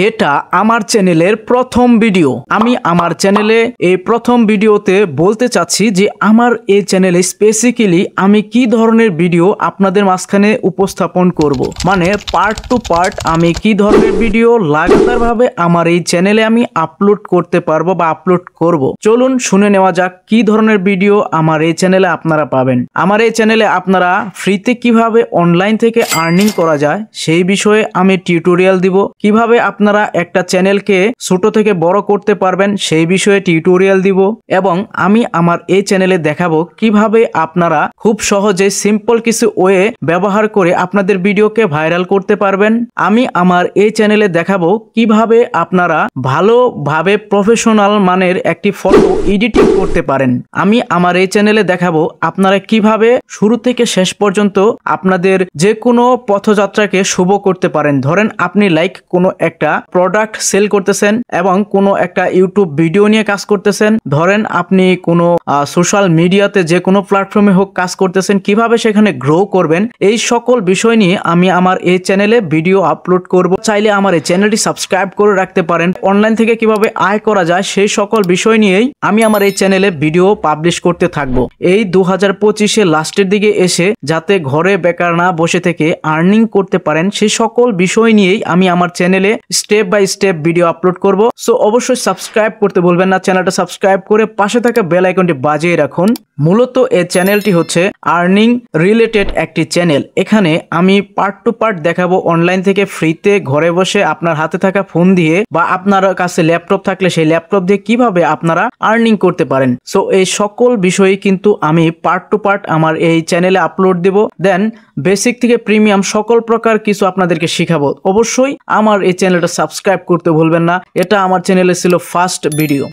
এটা আমার চ্যানেলের প্রথম ভিডিও। আমি আমার চ্যানেলে এই প্রথম ভিডিওতে বলতে চাচ্ছি যে আমার এই চ্যানেলে স্পেসিক্যালি আমি কি ধরনের ভিডিও আপনাদের মাঝখানে উপস্থাপন করব, মানে পার্ট টু পার্ট আমি কি ধরনের ভিডিও লাগাতারভাবে আমার এই চ্যানেলে আমি আপলোড করতে পারবো বা আপলোড করব। চলুন শুনে নেওয়া যাক কি ধরনের ভিডিও আমার এই চ্যানেলে আপনারা পাবেন। আমার এই চ্যানেলে আপনারা ফ্রিতে কিভাবে অনলাইন থেকে আর্নিং করা যায় সেই বিষয়ে আমি টিউটোরিয়াল দিব, কিভাবে আপনারা একটা চ্যানেলকে ছোট থেকে বড় করতে পারবেন সেই বিষয়ে টিউটোরিয়াল দিব, এবং আমি আমার এই চ্যানেলে দেখাবো কিভাবে আপনারা খুব সহজে সিম্পল কিছু ওয়ে ব্যবহার করে আপনাদের ভিডিওকে ভাইরাল করতে পারবেন। আমি আমার এই চ্যানেলে দেখাবো কিভাবে আপনারা ভালোভাবে প্রফেশনাল মানের একটি ফটো এডিটিং করতে পারেন। আমি আমার এই চ্যানেলে দেখাবো আপনারা কিভাবে শুরু থেকে শেষ পর্যন্ত আপনাদের যে কোনো পথযাত্রাকে শুভ করতে পারেন। ধরেন আপনি কোনো একটা প্রোডাক্ট সেল করতেছেন এবং কোনো একটা ইউটিউব ভিডিও নিয়ে কাজ করতেছেন, ধরেন আপনি কোনো সোশ্যাল মিডিয়াতে যে কোনো প্ল্যাটফর্মে হোক কাজ করতেছেন, কিভাবে সেখানে গ্রো করবেন এই সকল বিষয় নিয়ে আমি আমার এই চ্যানেলে ভিডিও আপলোড করব। চাইলে আমার এই চ্যানেলটি সাবস্ক্রাইব করে রাখতে পারেন। অনলাইন থেকে কিভাবে আয় করা যায় সেই সকল বিষয় নিয়েই আমি আমার এই চ্যানেলে ভিডিও পাবলিশ করতে থাকবো। এই 2025 লাস্টের দিকে এসে যাতে ঘরে বেকার না বসে থেকে আর্নিং করতে পারেন সেই সকল বিষয় নিয়েই আমি আমার চ্যানেলে step by step video upload করব। সো অবশ্যই সাবস্ক্রাইব করতে ভুলবেন না, চ্যানেলটা সাবস্ক্রাইব করে পাশে থাকা বেল আইকনটি বাজিয়ে রাখুন। মূলত এই চ্যানেলটি হচ্ছে আর্নিং রিলেটেড একটি চ্যানেল। এখানে আমি পার্ট টু পার্ট দেখাবো অনলাইন থেকে ফ্রিতে ঘরে বসে আপনার হাতে থাকা ফোন দিয়ে বা আপনার কাছে ল্যাপটপ থাকলে সেই ল্যাপটপ দিয়ে কিভাবে আপনারা আর্নিং করতে পারেন। সো এই সকল বিষয়ই কিন্তু আমি পার্ট টু পার্ট আমার এই চ্যানেলে আপলোড দেব। দেন বেসিক থেকে প্রিমিয়াম সকল প্রকার কিছু আপনাদেরকে শিখাবো। অবশ্যই আমার এই চ্যানেলটা সাবস্ক্রাইব করতে ভুলবেন না। এটা আমার চ্যানেলে ছিল ফার্স্ট ভিডিও।